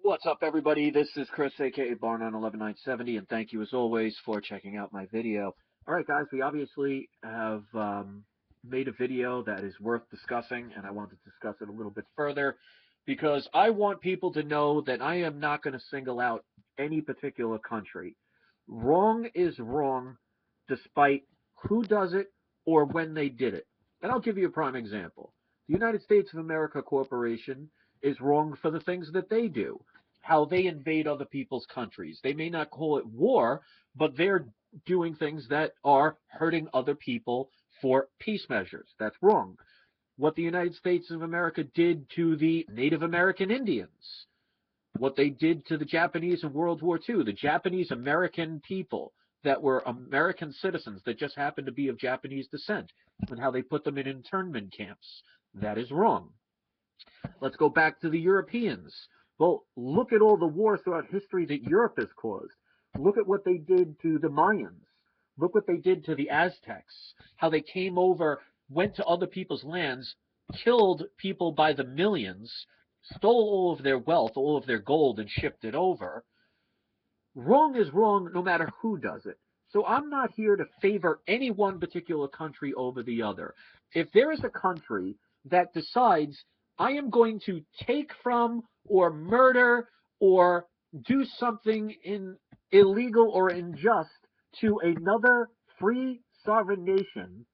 What's up, everybody? This is Chris, aka Barn on 11970, and thank you as always for checking out my video. All right, guys, we obviously have made a video that is worth discussing, and I want to discuss it a little bit further because I want people to know that I am not going to single out any particular country. Wrong is wrong, despite who does it or when they did it. And I'll give you a prime example. The United States of America Corporation is wrong for the things that they do, how they invade other people's countries. They may not call it war, but they're doing things that are hurting other people for peace measures. That's wrong. What the United States of America did to the Native American Indians, what they did to the Japanese in World War II, the Japanese American people that were American citizens that just happened to be of Japanese descent, and how they put them in internment camps. That is wrong. Let's go back to the Europeans. Well, look at all the wars throughout history that Europe has caused. Look at what they did to the Mayans. Look what they did to the Aztecs, how they came over, went to other people's lands, killed people by the millions, stole all of their wealth, all of their gold, and shipped it over. Wrong is wrong no matter who does it. So I'm not here to favor any one particular country over the other. If there is a country that decides I am going to take from or murder or do something illegal or unjust to another free sovereign nation,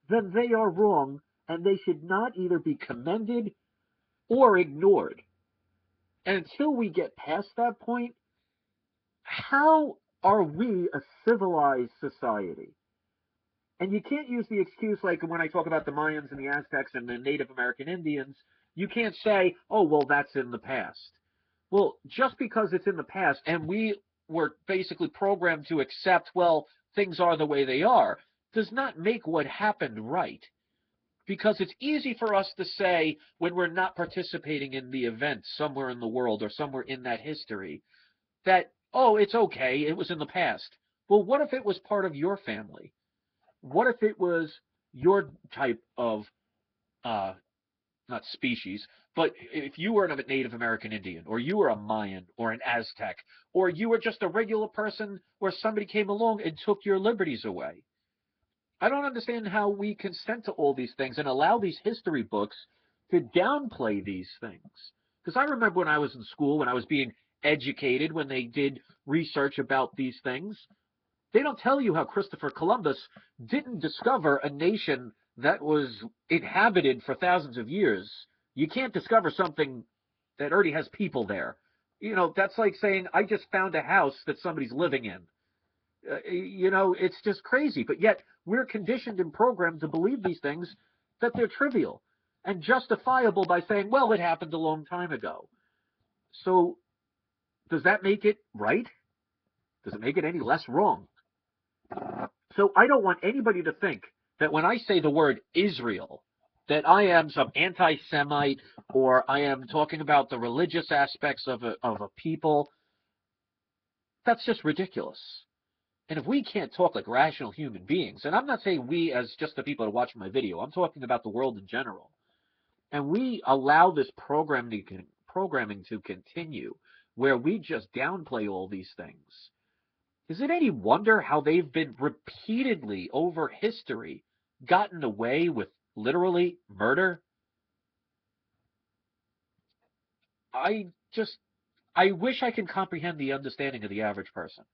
then they are wrong and they should not either be commended or ignored. And until we get past that point, how are we a civilized society? And you can't use the excuse like when I talk about the Mayans and the Aztecs and the Native American Indians, you can't say, oh, well, that's in the past. Well, just because it's in the past and we were basically programmed to accept, well, things are the way they are, does not make what happened right. Because it's easy for us to say when we're not participating in the event somewhere in the world or somewhere in that history that, oh, it's okay, it was in the past. Well, what if it was part of your family? What if it was your type of, not species, but if you were a Native American Indian, or you were a Mayan, or an Aztec, or you were just a regular person where somebody came along and took your liberties away? I don't understand how we consent to all these things and allow these history books to downplay these things. Because I remember when I was in school, when I was being educated, when they did research about these things, they don't tell you how Christopher Columbus didn't discover a nation that was inhabited for thousands of years. You can't discover something that already has people there. You know, that's like saying, I just found a house that somebody's living in. It's just crazy. But yet we're conditioned and programmed to believe these things, that they're trivial and justifiable by saying, well, it happened a long time ago. So does that make it right? Does it make it any less wrong? So I don't want anybody to think that when I say the word Israel, that I am some anti-Semite or I am talking about the religious aspects of a people. That's just ridiculous. And if we can't talk like rational human beings, and I'm not saying we as just the people that watch my video, I'm talking about the world in general, and we allow this programming to continue where we just downplay all these things, is it any wonder how they've been repeatedly over history gotten away with literally murder? I wish I could comprehend the understanding of the average person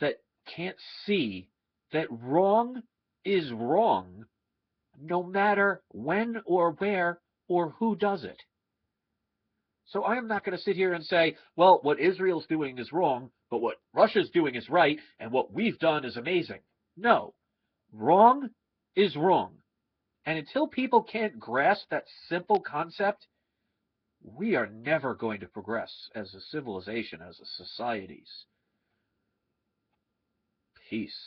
that can't see that wrong is wrong no matter when or where or who does it. So I am not going to sit here and say, well, what Israel's doing is wrong, but what Russia's doing is right, and what we've done is amazing. No. Wrong is wrong. And until people can't grasp that simple concept, we are never going to progress as a civilization, as a societies. Peace.